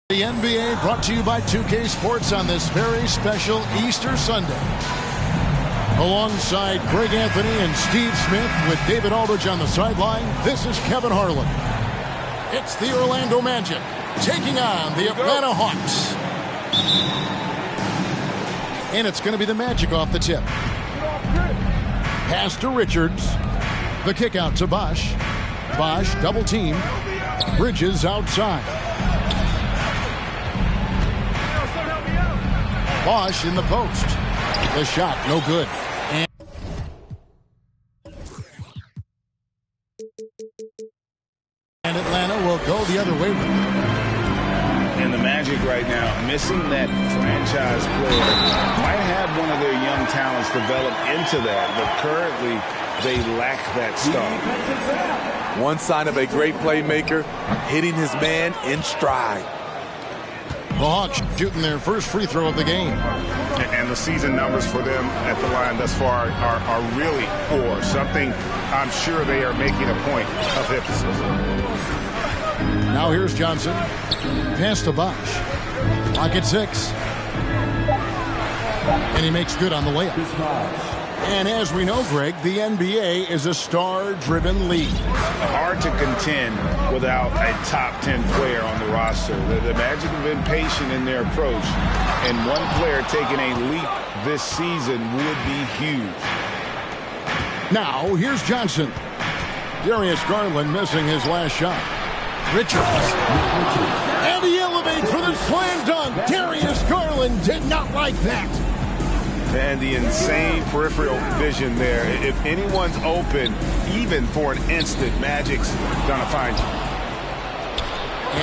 The NBA brought to you by 2K Sports on this very special Easter Sunday. Alongside Greg Anthony and Steve Smith with David Aldridge on the sideline, this is Kevin Harlan. It's the Orlando Magic taking on the Atlanta Hawks. And it's going to be the Magic off the tip. Pass to Richards. The kick out to Bosh. Bosh double team. Bridges outside. Bosh in the post. The shot, no good. And Atlanta will go the other way with it. And the Magic right now, missing that franchise player, might have one of their young talents develop into that, but currently they lack that star. One sign of a great playmaker, hitting his man in stride. The Hawks shooting their first free throw of the game. And the season numbers for them at the line thus far are really poor. Something I'm sure they are making a point of emphasis. Now here's Johnson. Pass to Bosh. Clock at 6. And he makes good on the layup. And as we know, Greg, the NBA is a star-driven league. Hard to contend without a top 10 player on the roster. The Magic have been patient in their approach, and one player taking a leap this season would be huge. Now, here's Johnson. Darius Garland missing his last shot. Richards. And he elevates for the slam dunk. Darius Garland did not like that. And the insane peripheral vision there. If anyone's open, even for an instant, Magic's gonna find you.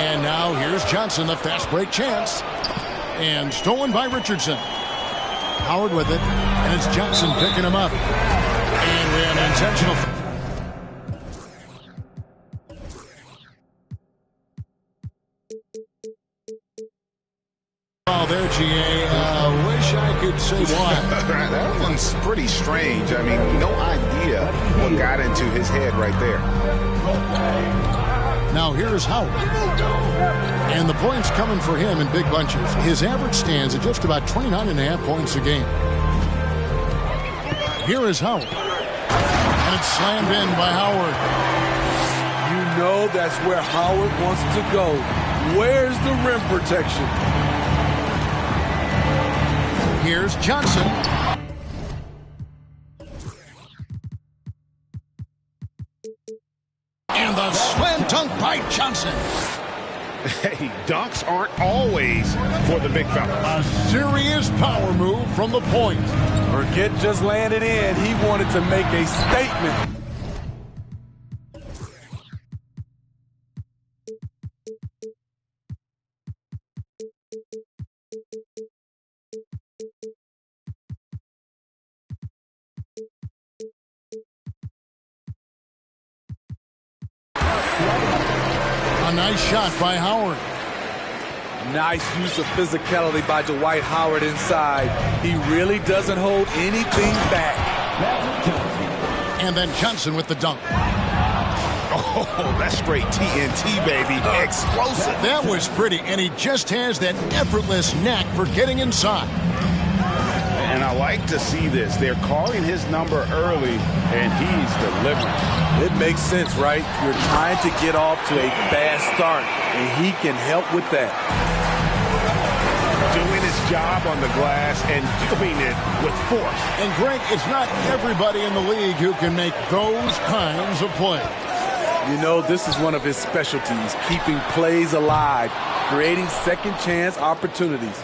And now here's Johnson, the fast break chance. And stolen by Richardson. Howard with it, and it's Johnson picking him up. And we have an intentional. Oh, there, GA. Wish I could say why. That one's pretty strange. I mean, no idea what got into his head right there. Now here's Howard. And the points coming for him in big bunches. His average stands at just about 29.5 points a game. Here is Howard. And it's slammed in by Howard. You know that's where Howard wants to go. Where's the rim protection? Here's Johnson. And the slam dunk by Johnson. Hey, dunks aren't always for the big fella. A serious power move from the point. Forget just landing in. He wanted to make a statement. A nice shot by Howard. Nice use of physicality by Dwight Howard inside. He really doesn't hold anything back. And then Johnson with the dunk. Oh, that's straight TNT, baby. Explosive. That was pretty, and he just has that effortless knack for getting inside. And I like to see this. They're calling his number early, and he's delivering. It makes sense, right? You're trying to get off to a fast start, and he can help with that. Doing his job on the glass and doing it with force. And Greg, it's not everybody in the league who can make those kinds of plays. You know, this is one of his specialties, keeping plays alive, creating second chance opportunities.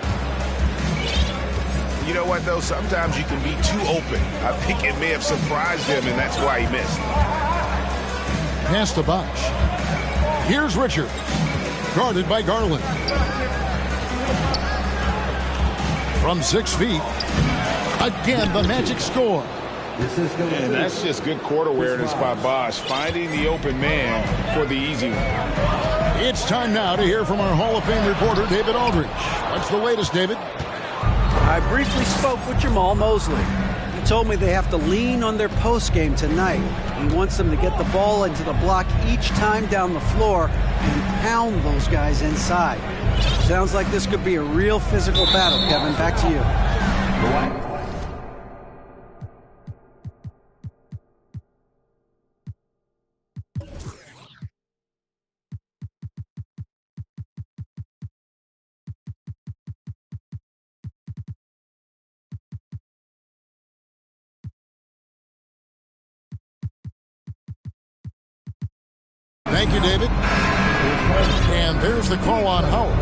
You know what, though? Sometimes you can be too open. I think it may have surprised him, and that's why he missed. Pass to Bosch. Here's Richard. Guarded by Garland. From 6 feet. Again, the Magic score. And that's just good court awareness by Bosch, finding the open man for the easy one. It's time now to hear from our Hall of Fame reporter, David Aldridge. What's the latest, David? I briefly spoke with Jamal Mosley. He told me they have to lean on their post game tonight. He wants them to get the ball into the block each time down the floor and pound those guys inside. Sounds like this could be a real physical battle, Kevin. Back to you. Thank you, David. And there's the call on Howard.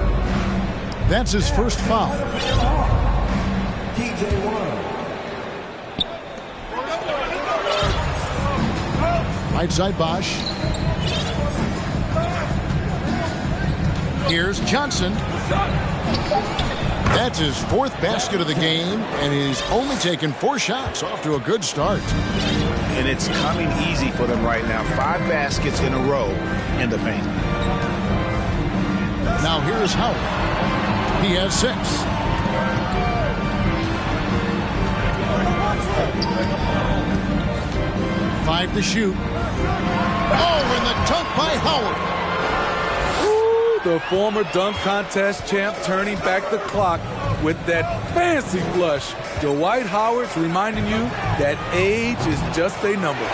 That's his first foul. Right side Bosch. Here's Johnson. That's his 4th basket of the game, and he's only taken 4 shots. Off to a good start. And it's coming easy for them right now. 5 baskets in a row in the paint. Now here's Howard. He has 6. Five to shoot. Oh, and the dunk by Howard. Ooh, the former dunk contest champ turning back the clock with that fancy flush. Dwight Howard's reminding you that age is just a number.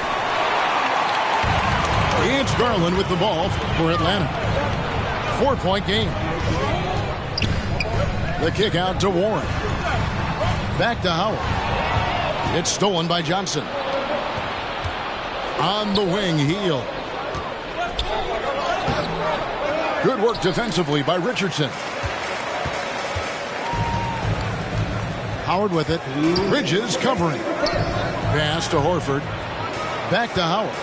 It's Garland with the ball for Atlanta. 4-point game. The kick out to Warren. Back to Howard. It's stolen by Johnson. On the wing, Heel. Good work defensively by Richardson. Howard with it. Bridges covering. Pass to Horford. Back to Howard.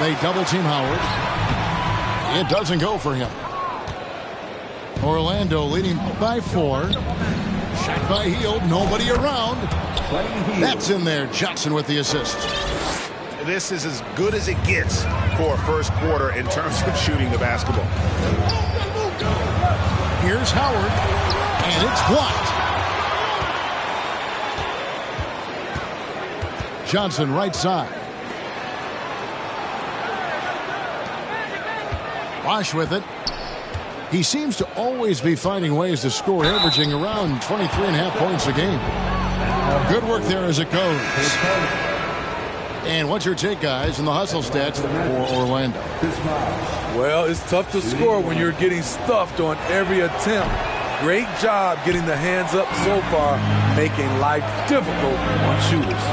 They double team Howard. It doesn't go for him. Orlando leading by 4. Shot by Heel. Nobody around. That's in there. Johnson with the assist. This is as good as it gets for a first quarter in terms of shooting the basketball. Here's Howard, and it's blocked. Johnson right side. Bosch with it. He seems to always be finding ways to score, averaging around 23.5 points a game. Good work there as it goes. And what's your take, guys, in the hustle stats for Orlando? Well, it's tough to score when you're getting stuffed on every attempt. Great job getting the hands up so far, making life difficult on shooters.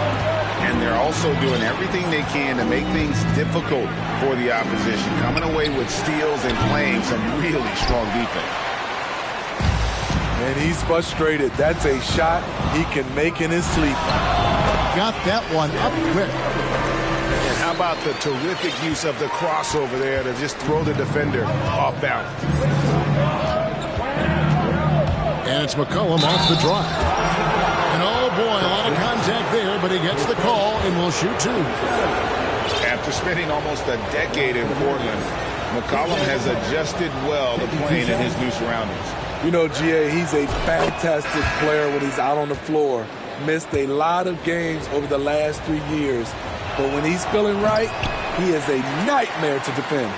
And they're also doing everything they can to make things difficult for the opposition, coming away with steals and playing some really strong defense. And he's frustrated. That's a shot he can make in his sleep. Got that one up quick. And how about the terrific use of the crossover there to just throw the defender off balance. And it's McCollum off the drive. And oh boy, a lot of contact there, but he gets the call and will shoot 2. After spending almost a decade in Portland, McCollum has adjusted well to playing in his new surroundings. You know, GA, he's a fantastic player when he's out on the floor. Missed a lot of games over the last 3 years. But when he's feeling right, he is a nightmare to defend.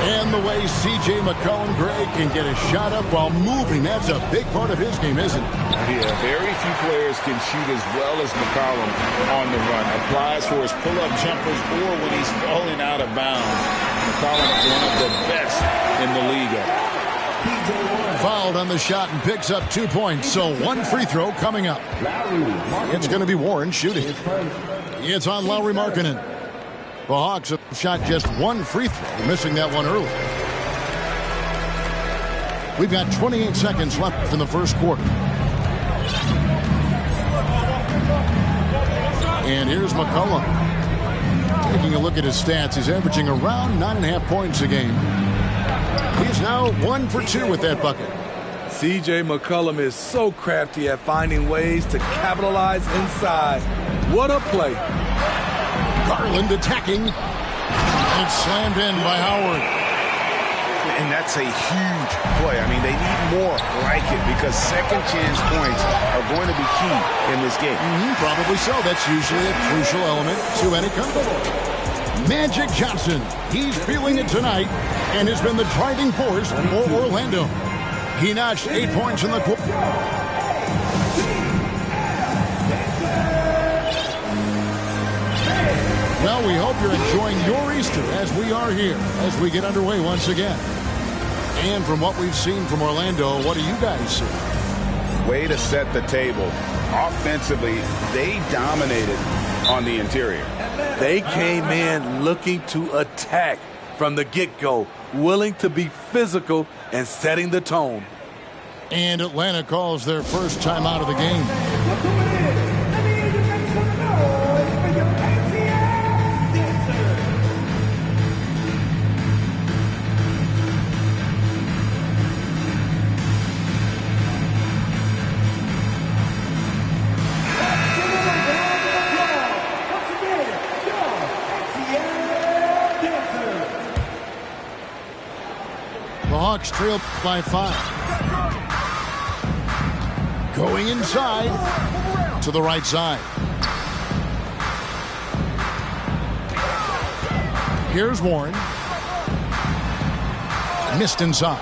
And the way C.J. McCollum, Greg, can get a shot up while moving, that's a big part of his game, isn't it? Yeah, very few players can shoot as well as McCollum on the run. Applies for his pull-up jumpers or when he's falling out of bounds. McCollum is one of the best in the league at it. Fouled on the shot and picks up 2 points. So one free throw coming up. It's going to be Warren shooting. It's on Lauri Markkanen. The Hawks have shot just one free throw, missing that one early. We've got 28 seconds left in the first quarter. And here's McCollum. Taking a look at his stats, he's averaging around 9.5 points a game. He's now 1 for 2 with that bucket. C.J. McCollum is so crafty at finding ways to capitalize inside. What a play. Garland attacking. And it's slammed in by Howard. And that's a huge play. I mean, they need more like it because second chance points are going to be key in this game. Probably so. That's usually a crucial element to any comeback. Magic Johnson, he's feeling it tonight and has been the driving force for Orlando. He notched 8 points in the quarter. Well, we hope you're enjoying your Easter as we are here as we get underway once again. And from what we've seen from Orlando, what do you guys see? Way to set the table. Offensively, they dominated on the interior. They came in looking to attack from the get-go, willing to be physical and setting the tone. And Atlanta calls their first time out of the game. The Hawks trail by 5. Going inside to the right side. Here's Warren. Missed inside.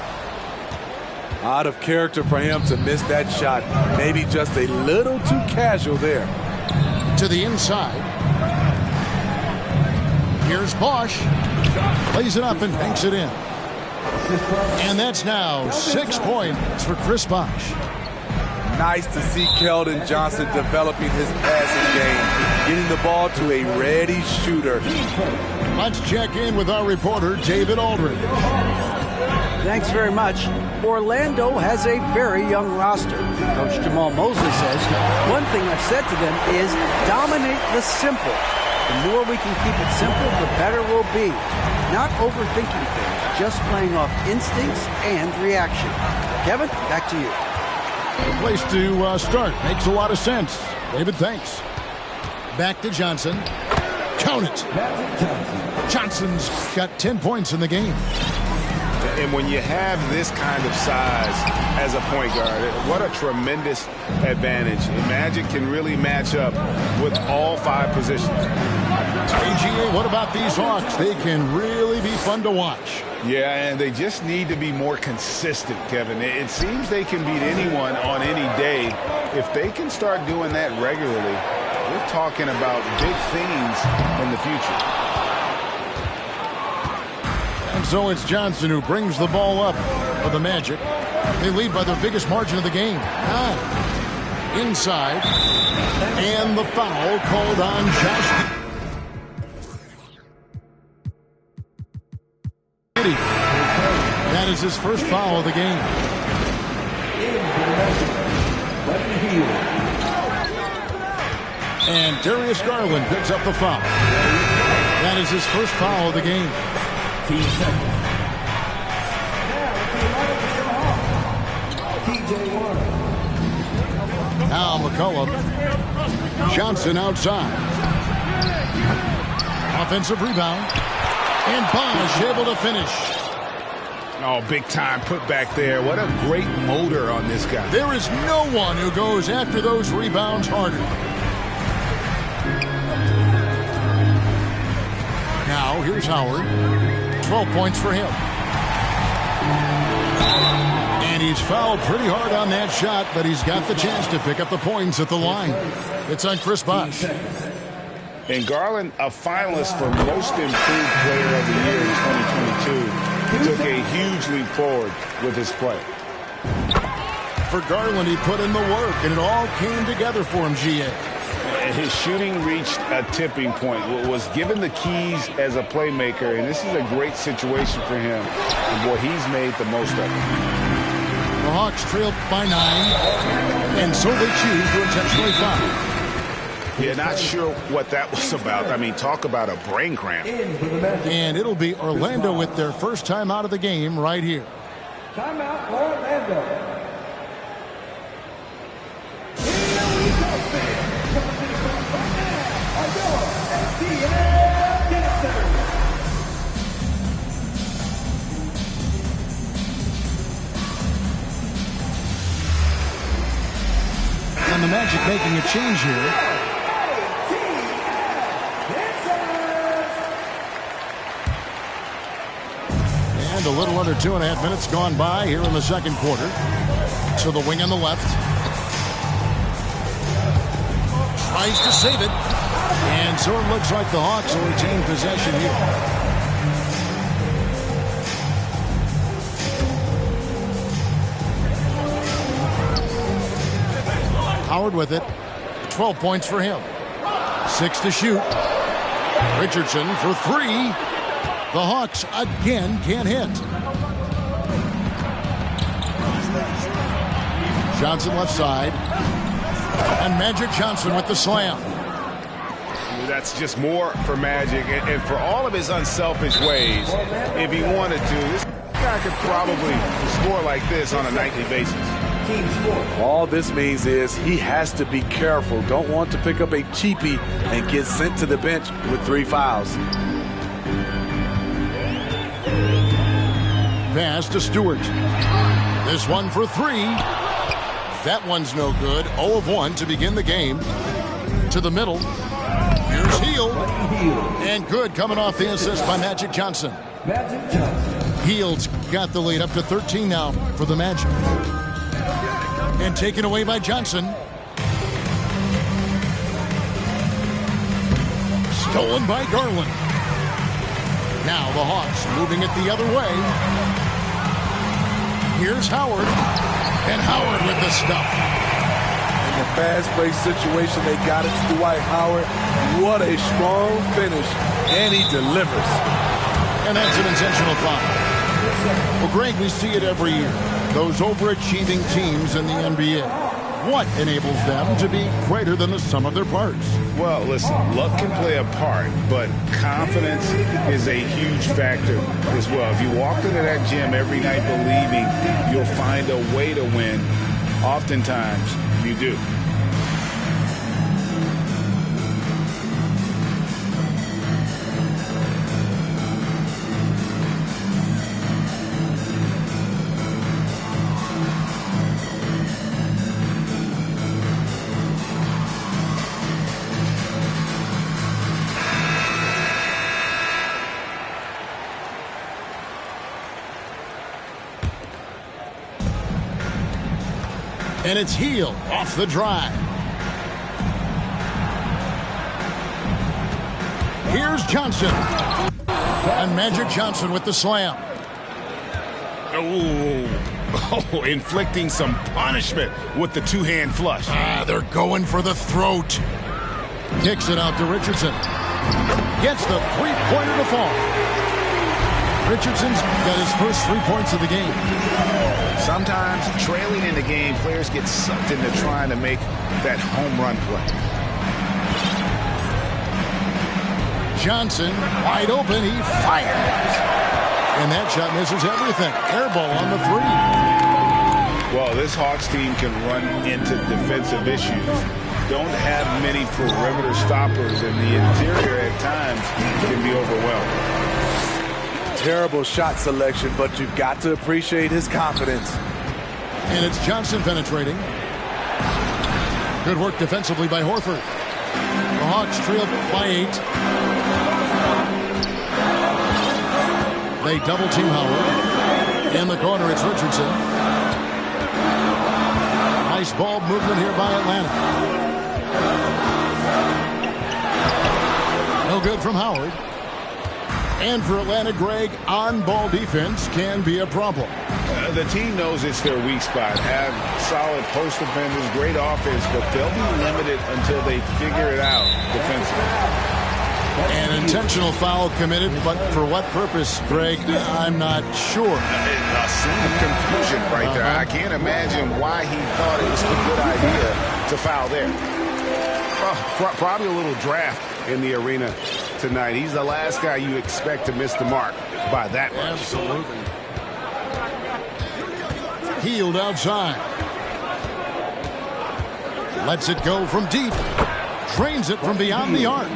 Out of character for him to miss that shot. Maybe just a little too casual there. To the inside. Here's Bosch. Plays it up and banks it in. And that's now 6 points for Chris Bosch. Nice to see Keldon Johnson developing his passing game, getting the ball to a ready shooter. Let's check in with our reporter, David Aldridge. Thanks very much. Orlando has a very young roster. Coach Jamal Mosley says, one thing I've said to them is dominate the simple. The more we can keep it simple, the better we'll be. Not overthinking things, just playing off instincts and reaction. Kevin, back to you. The place to start. Makes a lot of sense. David, thanks. Back to Johnson. Count it. Johnson's got 10 points in the game. And when you have this kind of size as a point guard, what a tremendous advantage. Magic can really match up with all 5 positions. AGA, what about these Hawks? They can really be fun to watch. Yeah, and they just need to be more consistent, Kevin. It seems they can beat anyone on any day. If they can start doing that regularly, we're talking about big things in the future. And so it's Johnson who brings the ball up for the Magic. They lead by their biggest margin of the game, 9. Inside. And the foul called on Josh. That is his first foul of the game. And Darius Garland picks up the foul. That is his first foul of the game. Now McCollum. Johnson outside. Offensive rebound. And Bosch able to finish. Oh, big time put back there. What a great motor on this guy. There is no one who goes after those rebounds harder. Now, here's Howard. 12 points for him. And he's fouled pretty hard on that shot, but he's got the chance to pick up the points at the line. It's on Chris Bosch. And Garland, a finalist for Most Improved Player of the Year in 2022, took a huge leap forward with his play. For Garland, he put in the work, and it all came together for him, GA. And his shooting reached a tipping point, was given the keys as a playmaker, and this is a great situation for him. And boy, he's made the most of it. The Hawks trailed by 9, and so they choose to intentionally foul. Yeah, not sure what that was about. I mean, talk about a brain cramp. And it'll be Orlando with their first time out of the game right here. Timeout, Orlando. And the Magic making a change here. And a little under 2.5 minutes gone by here in the second quarter. To the wing on the left. Tries to save it. And so it looks like the Hawks will retain possession here. Howard with it. 12 points for him. 6 to shoot. Richardson for 3. The Hawks again can't hit. Johnson left side. And Magic Johnson with the slam. That's just more for Magic. And for all of his unselfish ways, if he wanted to, this guy could probably score like this on a nightly basis. All this means is he has to be careful. Don't want to pick up a cheapie and get sent to the bench with 3 fouls. Pass to Stewart. This one for 3. That one's no good. 0 of 1 to begin the game. To the middle. Here's Hield. And good coming off the assist by Magic Johnson. Hield's got the lead up to 13 now for the Magic. And taken away by Johnson. Stolen by Garland. Now the Hawks moving it the other way. Here's Howard. And Howard with the stuff. In the fast-paced situation, they got it to Dwight Howard. What a strong finish. And he delivers. And that's an intentional foul. Well, Greg, we see it every year. Those overachieving teams in the NBA. What enables them to be greater than the sum of their parts? Well, listen, luck can play a part, but confidence is a huge factor as well. If you walked into that gym every night believing you'll find a way to win, oftentimes you do. And it's Hield off the drive. Here's Johnson. And Magic Johnson with the slam. Oh, inflicting some punishment with the two-hand flush. They're going for the throat. Kicks it out to Richardson. Gets the three-pointer to fall. Richardson's got his first 3 points of the game. Sometimes trailing in the game, players get sucked into trying to make that home run play. Johnson, wide open, he fires. And that shot misses everything. Air ball on the 3. Well, this Hawks team can run into defensive issues. Don't have many perimeter stoppers, and the interior at times can be overwhelmed. Terrible shot selection, but you've got to appreciate his confidence. And it's Johnson penetrating. Good work defensively by Horford. The Hawks trail by 8. They double team Howard. In the corner, it's Richardson. Nice ball movement here by Atlanta. No good from Howard. And for Atlanta, Greg, on-ball defense can be a problem. The team knows it's their weak spot. Have solid post defenders, great offense, but they'll be limited until they figure it out defensively. An intentional foul committed, but for what purpose, Greg? I'm not sure. A scene of confusion right there. I can't imagine why he thought it was a good idea to foul there. Probably a little draft in the arena tonight. He's the last guy you expect to miss the mark by that much. Absolutely. Healed outside. Lets it go from deep. Drains it from beyond the arc.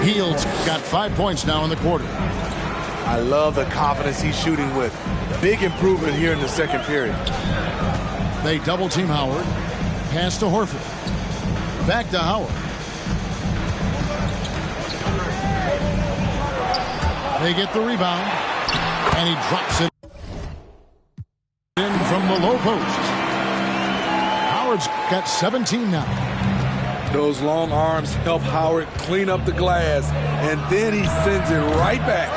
Heald's got 5 points now in the quarter. I love the confidence he's shooting with. Big improvement here in the second period. They double team Howard. Pass to Horford. Back to Howard. They get the rebound. And he drops it in from the low post. Howard's got 17 now. Those long arms help Howard clean up the glass, and then he sends it right back.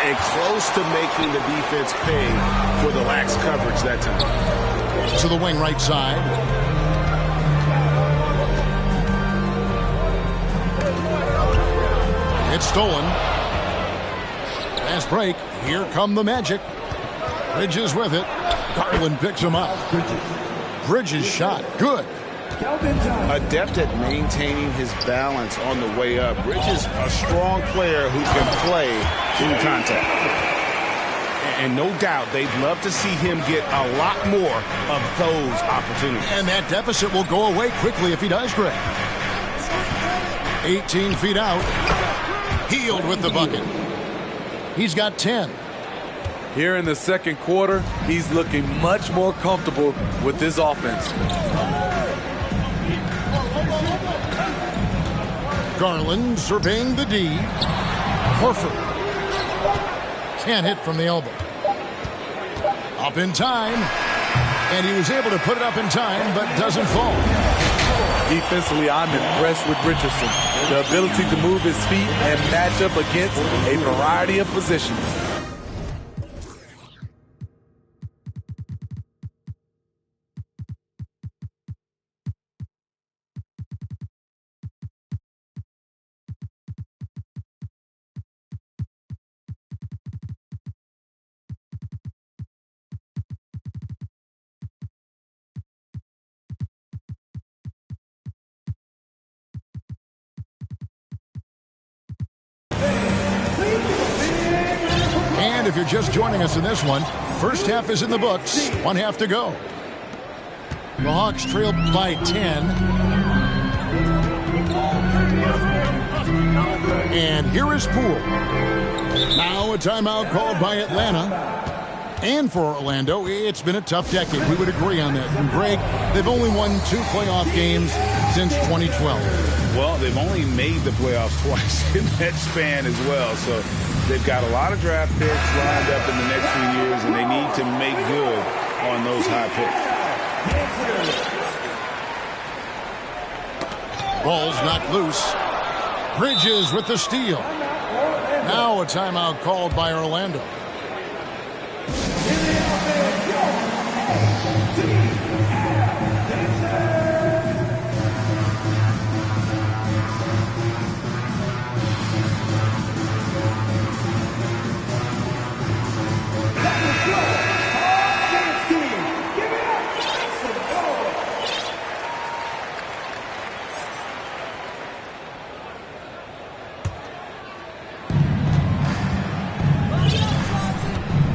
And close to making the defense pay for the lax coverage that time. To the wing right side. It's stolen. Fast break. Here come the Magic. Bridges with it. Garland picks him up. Bridges shot. Good. Adept at maintaining his balance on the way up. Bridges, a strong player who can play in contact. And no doubt they'd love to see him get a lot more of those opportunities. And that deficit will go away quickly if he does, Greg. 18 feet out. Healed with the bucket. He's got 10. Here in the second quarter, he's looking much more comfortable with this offense. Garland surveying the D. Horford. Can't hit from the elbow. Up in time. And he was able to put it up in time, but doesn't fall. Defensively, I'm impressed with Richardson. The ability to move his feet and match up against a variety of positions. And if you're just joining us in this one, first half is in the books. 1 half to go. The Hawks trail by 10. And here is Poole. Now a timeout called by Atlanta. And for Orlando, it's been a tough decade. We would agree on that. And Greg, they've only won 2 playoff games since 2012. Well, they've only made the playoffs twice in that span as well. So they've got a lot of draft picks lined up in the next few years, and they need to make good on those high picks. Ball's knocked loose. Bridges with the steal. Now a timeout called by Orlando.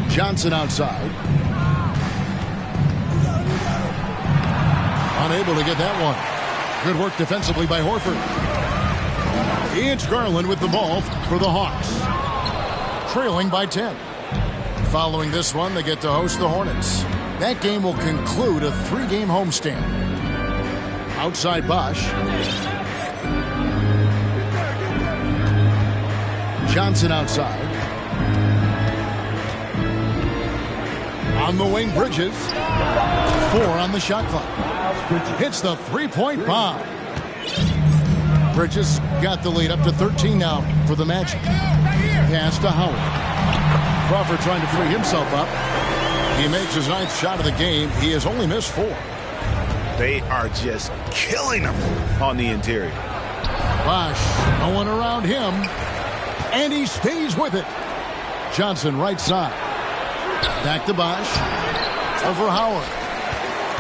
Johnson outside. Unable to get that one. Good work defensively by Horford. It's Garland with the ball for the Hawks. Trailing by 10. Following this one, they get to host the Hornets. That game will conclude a 3-game homestand. Outside Bosch. Johnson outside. On the wing, Bridges. 4 on the shot clock. Hits the 3-point bomb. Bridges got the lead up to 13 now for the Magic. Pass to Howard. Crawford trying to free himself up. He makes his 9th shot of the game. He has only missed 4. They are just killing him on the interior. Bosch, no one around him. And he stays with it. Johnson right side. Back to Bosch. Over Howard.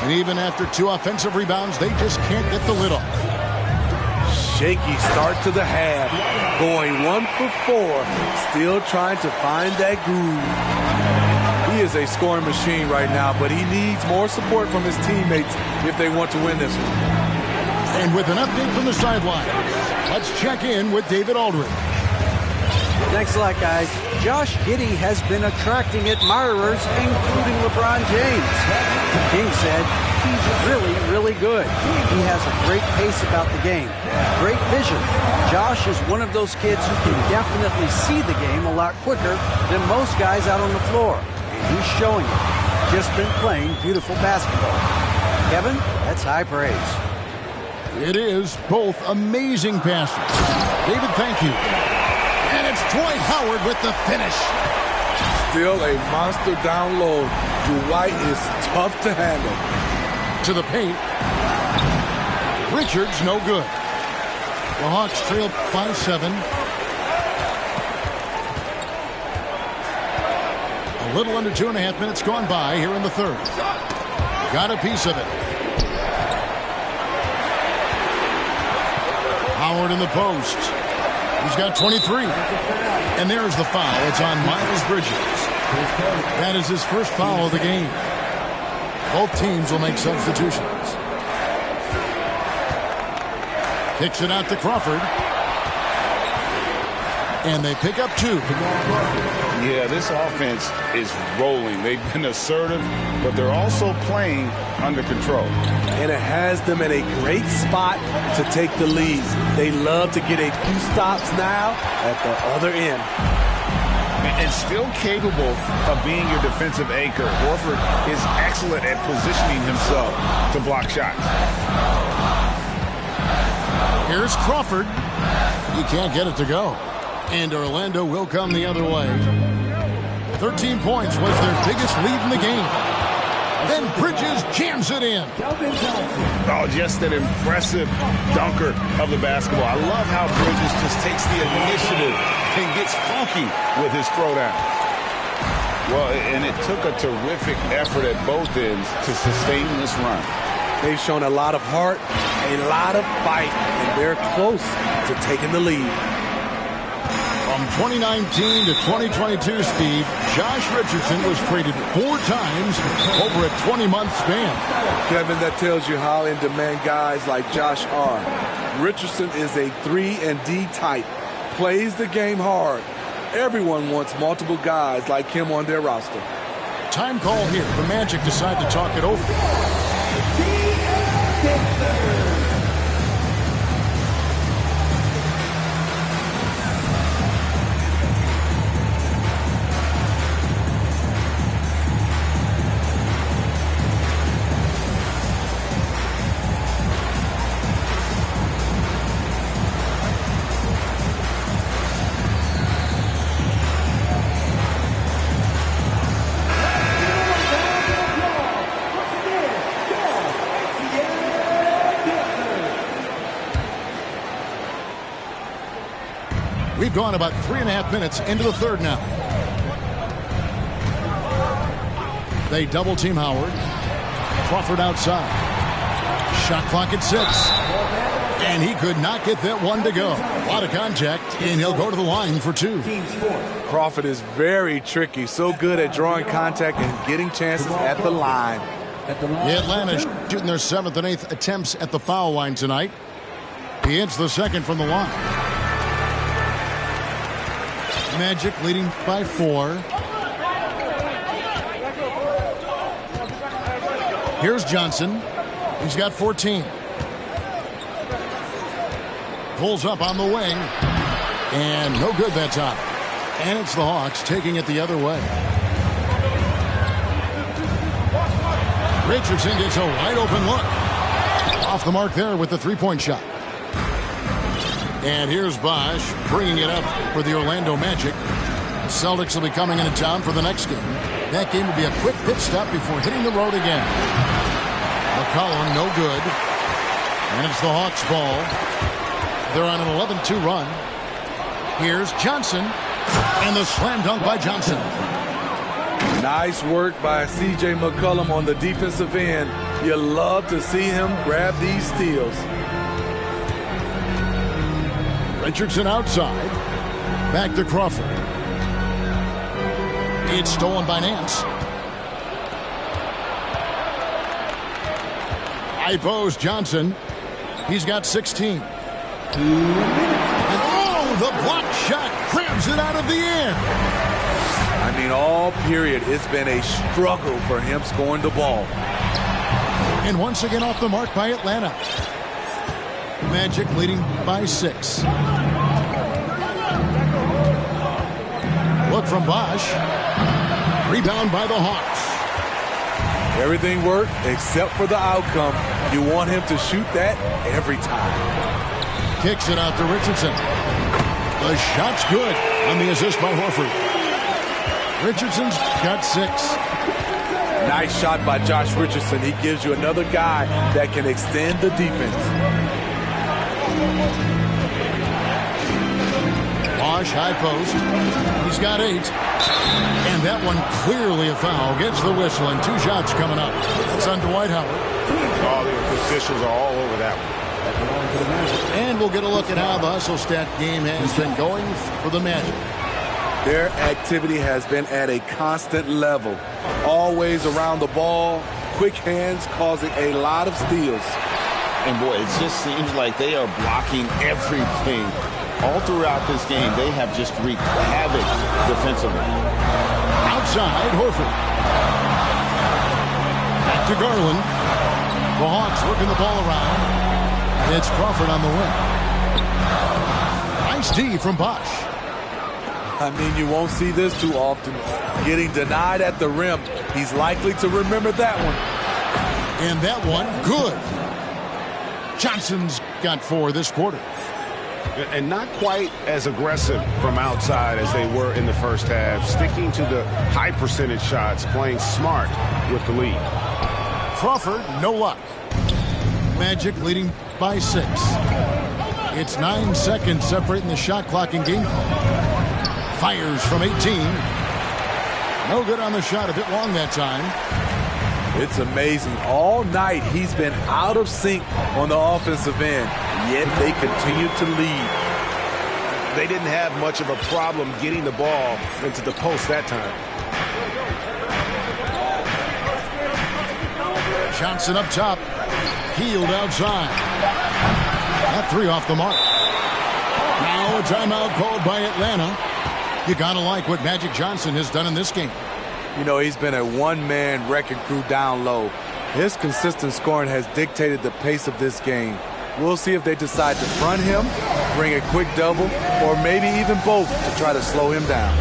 And even after 2 offensive rebounds, they just can't get the lid off. Shaky start to the half. Going 1 for 4. Still trying to find that groove. He is a scoring machine right now, but he needs more support from his teammates if they want to win this one. And with an update from the sideline, let's check in with David Aldridge. Thanks a lot, guys. Josh Giddey has been attracting admirers, including LeBron James. King said he's really, really good. He has a great pace about the game, great vision. Josh is one of those kids who can definitely see the game a lot quicker than most guys out on the floor. And he's showing it. Just been playing beautiful basketball. Kevin, that's high praise. It is both amazing passes. David, thank you. And it's Dwight Howard with the finish. Still a monster down low. Dwight is tough to handle. To the paint. Richards, no good. The Hawks trail 5-7. A little under 2.5 minutes gone by here in the 3rd. Got a piece of it. Howard in the post. He's got 23. And there's the foul. It's on Miles Bridges. That is his first foul of the game. Both teams will make substitutions. Kicks it out to Crawford. And they pick up 2. Yeah, this offense is rolling. They've been assertive, but they're also playing under control. And it has them in a great spot to take the lead. They love to get a few stops now at the other end. And still capable of being your defensive anchor. Horford is excellent at positioning himself to block shots. Here's Crawford. He can't get it to go. And Orlando will come the other way. 13 points was their biggest lead in the game. Then Bridges jams it in. Oh, just an impressive dunker of the basketball. I love how Bridges just takes the initiative and gets funky with his throwdown. Well, and it took a terrific effort at both ends to sustain this run. They've shown a lot of heart, a lot of fight, and they're close to taking the lead. From 2019 to 2022, Steve, Josh Richardson was traded 4 times over a 20-month span. Kevin, that tells you how in demand guys like Josh are. Richardson is a 3-and-D type, plays the game hard. Everyone wants multiple guys like him on their roster. Time call here. The Magic decide to talk it over. We've gone about 3.5 minutes into the 3rd now. They double team Howard. Crawford outside. Shot clock at 6. And he could not get that one to go. A lot of contact, and he'll go to the line for 2. Crawford is very tricky, so good at drawing contact and getting chances at the line. The Atlanta shooting their 7th and 8th attempts at the foul line tonight. He hits the 2nd from the line. Magic leading by 4. Here's Johnson. He's got 14. Pulls up on the wing. And no good that time. And it's the Hawks taking it the other way. Richardson gets a wide open look. Off the mark there with the 3-point shot. And here's Bosch bringing it up for the Orlando Magic. The Celtics will be coming into town for the next game. That game will be a quick pit stop before hitting the road again. McCollum, no good. And it's the Hawks' ball. They're on an 11-2 run. Here's Johnson. And the slam dunk by Johnson. Nice work by C.J. McCollum on the defensive end. You love to see him grab these steals. Richardson outside. Back to Crawford. It's stolen by Nance. High post Johnson. He's got 16. And oh, the block shot grabs it out of the air. I mean, all period, it's been a struggle for him scoring the ball. And once again off the mark by Atlanta. Magic leading by 6. Look from Bosch. Rebound by the Hawks. Everything worked except for the outcome. You want him to shoot that every time. Kicks it out to Richardson. The shot's good on the assist by Horford. Richardson's got 6. Nice shot by Josh Richardson. He gives you another guy that can extend the defense. Bosch, high post. He's got 8. And that one clearly a foul. Gets the whistle and 2 shots coming up. It's on Dwight Howard. All the officials are all over that one. And we'll get a look at how the hustle stat game has been going for the Magic. Their activity has been at a constant level. Always around the ball. Quick hands causing a lot of steals. And boy, it just seems like they are blocking everything. All throughout this game, they have just wreaked havoc defensively. Outside, Horford. Back to Garland. The Hawks working the ball around. It's Crawford on the wing. Nice D from Bosch. I mean, you won't see this too often. Getting denied at the rim. He's likely to remember that one. And that one, good. Johnson's got 4 this quarter. And not quite as aggressive from outside as they were in the first half. Sticking to the high percentage shots, playing smart with the lead. Crawford, no luck. Magic leading by 6. It's 9 seconds separating the shot clock and game clock. Fires from 18. No good on the shot, a bit long that time. It's amazing. All night he's been out of sync on the offensive end, yet they continue to lead. They didn't have much of a problem getting the ball into the post that time. Johnson up top. Healed outside. That 3 off the mark. Now a timeout called by Atlanta. You gotta like what Magic Johnson has done in this game. You know, he's been a one-man wrecking crew down low. His consistent scoring has dictated the pace of this game. We'll see if they decide to front him, bring a quick double, or maybe even both to try to slow him down.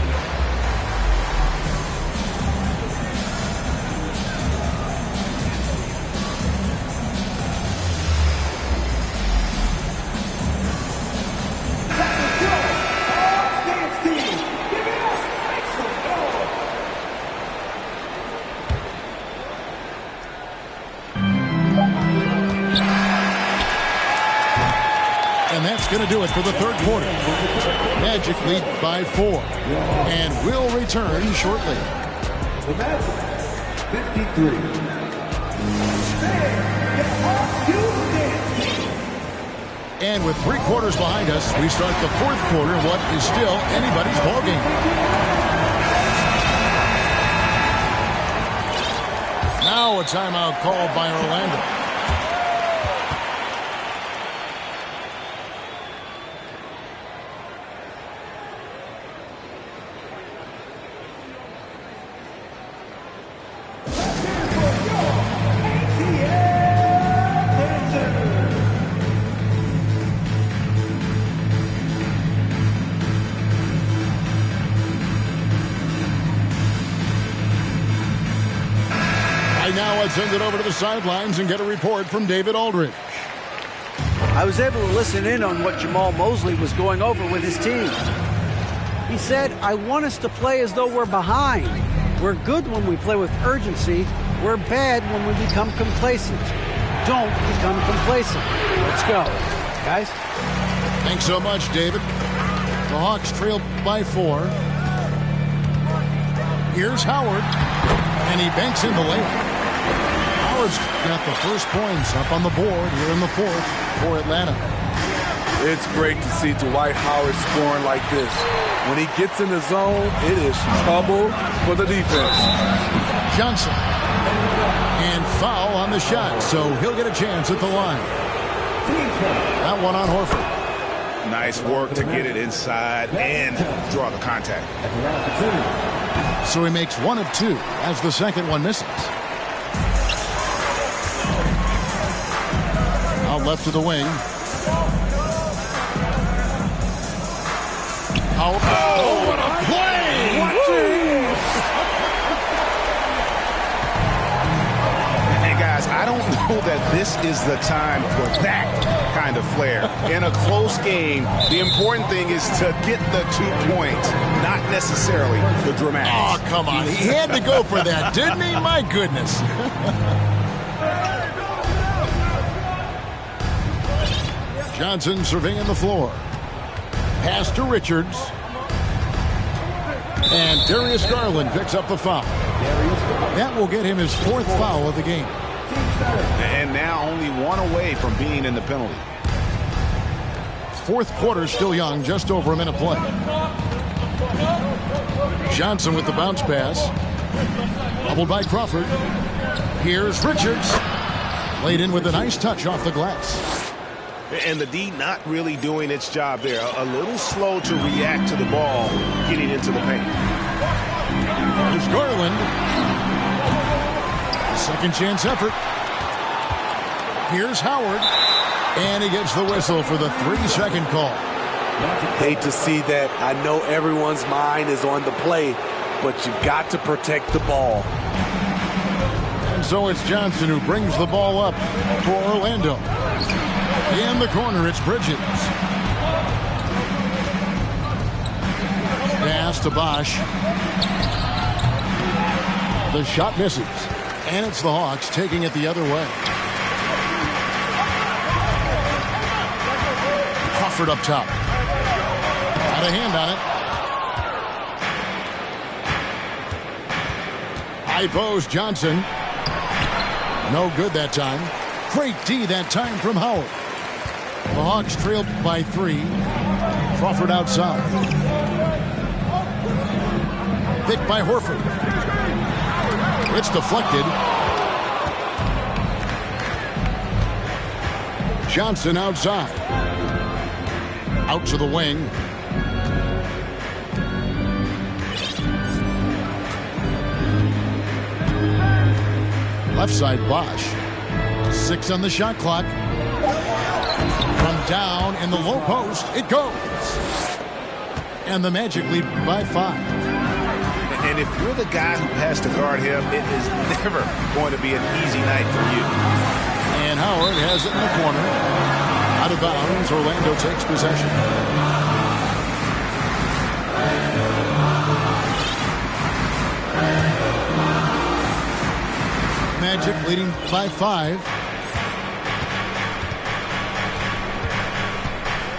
Going to do it for the third quarter. Magic lead by 4. And will return shortly. The Magic, 53. And with 3 quarters behind us, we start the 4th quarter in what is still anybody's ballgame. Now a timeout called by Orlando. Now let's send it over to the sidelines and get a report from David Aldridge. I was able to listen in on what Jamal Mosley was going over with his team. He said, I want us to play as though we're behind. We're good when we play with urgency. We're bad when we become complacent. Don't become complacent. Let's go. Guys? Thanks so much, David. The Hawks trail by 4. Here's Howard, and he banks in the layup. Howard's got the first points up on the board here in the 4th for Atlanta. It's great to see Dwight Howard scoring like this. When he gets in the zone, it is trouble for the defense. Johnson. And foul on the shot, so he'll get a chance at the line. That one on Horford. Nice work to get it inside and draw the contact. So he makes 1 of 2 as the second one misses. Out left to the wing. Oh, what a play! And guys, I don't know that this is the time for that kind of flair. In a close game, the important thing is to get the 2 points, not necessarily the dramatics. Oh, come on. He had to go for that, didn't he? My goodness. Johnson surveying the floor. Pass to Richards. And Darius Garland picks up the foul. That will get him his 4th foul of the game. And now only 1 away from being in the penalty. 4th quarter still young, just over a minute play. Johnson with the bounce pass. Bubbled by Crawford. Here's Richards. Laid in with a nice touch off the glass. And the D not really doing its job there. A little slow to react to the ball getting into the paint. There's Garland. Second chance effort. Here's Howard. And he gets the whistle for the 3-second call. Hate to see that. I know everyone's mind is on the play, but you've got to protect the ball. And so it's Johnson who brings the ball up for Orlando. In the corner, it's Bridges. Pass to Bosch. The shot misses. And it's the Hawks taking it the other way. Crawford up top. Got a hand on it. High post, Johnson. No good that time. Great D that time from Howard. The Hawks trailed by 3. Crawford outside. Picked by Horford. It's deflected. Johnson outside. Out to the wing. Left side, Bosch. 6 on the shot clock. From down in the low post, it goes. And the Magic lead by 5. And if you're the guy who has to guard him, it is never going to be an easy night for you. And Howard has it in the corner. Out of bounds, Orlando takes possession. Magic leading by 5.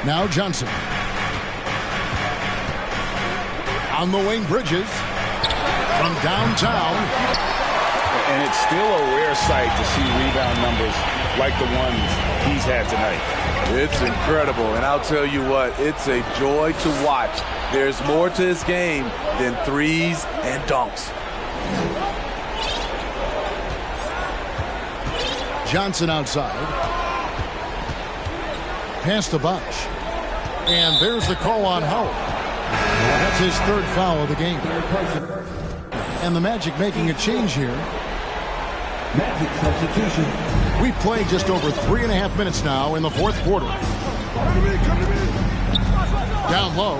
Now Johnson. On the wing, Bridges. From downtown. And it's still a rare sight to see rebound numbers like the ones he's had tonight. It's incredible, and I'll tell you what, it's a joy to watch. There's more to his game than threes and dunks. Johnson outside. Pass to Bosch. And there's the call on Howard. That's his 3rd foul of the game. And the Magic making a change here. Magic substitution. We've played just over 3.5 minutes now in the 4th quarter. Down low.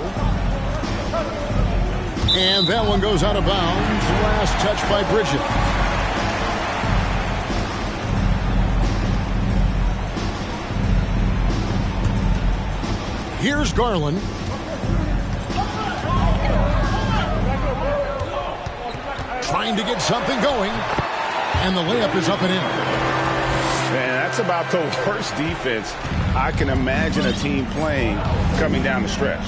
And that one goes out of bounds. Last touch by Bridges. Here's Garland. Trying to get something going. And the layup is up and in. Man, that's about the worst defense I can imagine a team playing coming down the stretch.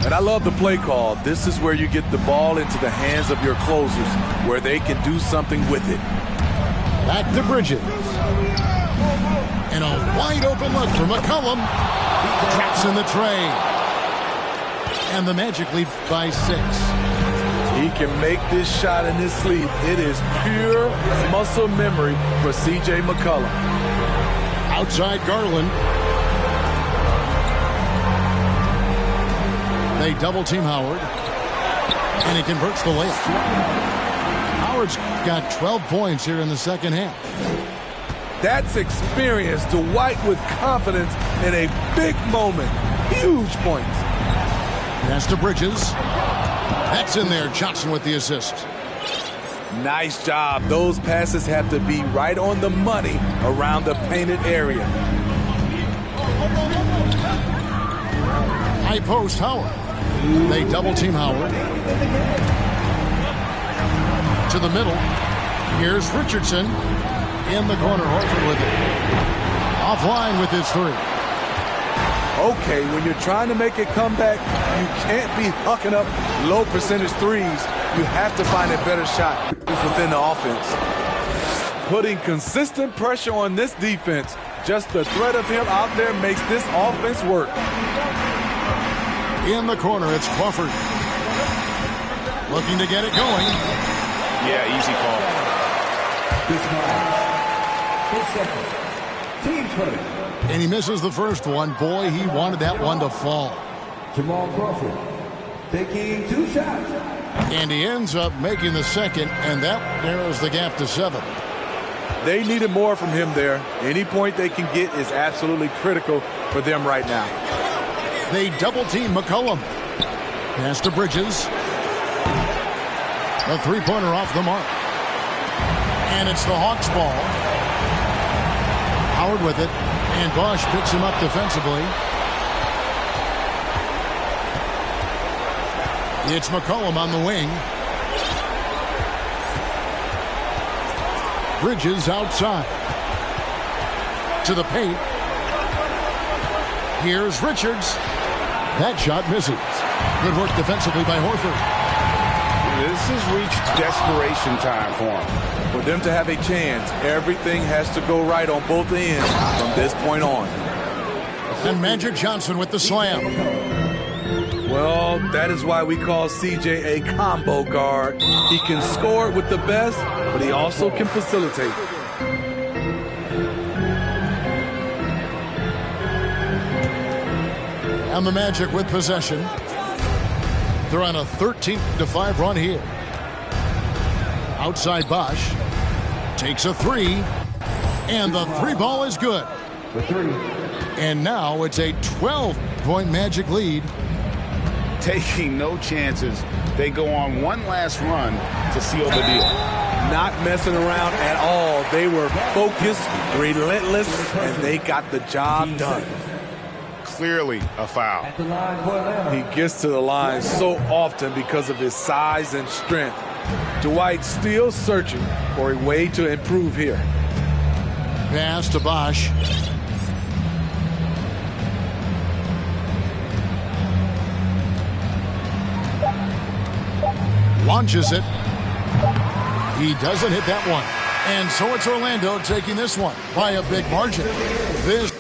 And I love the play call. This is where you get the ball into the hands of your closers, where they can do something with it. Back to Bridges. And a wide open look for McCollum. Traps in the tray. And the Magic lead by 6. He can make this shot in his sleep. It is pure muscle memory for C.J. McCollum. Outside Garland. They double team Howard. And he converts the layup. Howard's got 12 points here in the second half. That's experience. Dwight with confidence in a big moment. Huge points. Pass to Bridges. That's in there. Johnson with the assist. Nice job. Those passes have to be right on the money around the painted area. High post Howard. They double team Howard. To the middle. Here's Richardson. In the corner, Horford with it. Offline with his 3. Okay, when you're trying to make a comeback, you can't be hucking up low percentage threes. You have to find a better shot within the offense. Putting consistent pressure on this defense, just the threat of him out there makes this offense work. In the corner, it's Crawford. Looking to get it going. Yeah, easy call. Team first. And he misses the first one. Boy, he wanted that one to fall. Jamal Crawford taking 2 shots. And he ends up making the second, and that narrows the gap to 7. They needed more from him there. Any point they can get is absolutely critical for them right now. They double team McCollum. Pass to Bridges. A 3-pointer off the mark. And it's the Hawks ball. Howard with it. And Bosch picks him up defensively. It's McCollum on the wing. Bridges outside. To the paint. Here's Richards. That shot misses. Good work defensively by Horford. This has reached desperation time for him. For them to have a chance, everything has to go right on both ends from this point on. And Magic Johnson with the slam. Well, that is why we call CJ a combo guard. He can score with the best, but he also can facilitate. And the Magic with possession. They're on a 13-5 run here. Outside Bosch. Takes a 3. And the 3-ball is good. The 3. And now it's a 12-point Magic lead. Taking no chances. They go on one last run to seal the deal. Not messing around at all. They were focused, relentless, and they got the job done. Clearly a foul. At the line for Atlanta. He gets to the line so often because of his size and strength. Dwight still searching for a way to improve here. Pass to Bosch. Launches it. He doesn't hit that one. And so it's Orlando taking this one by a big margin. This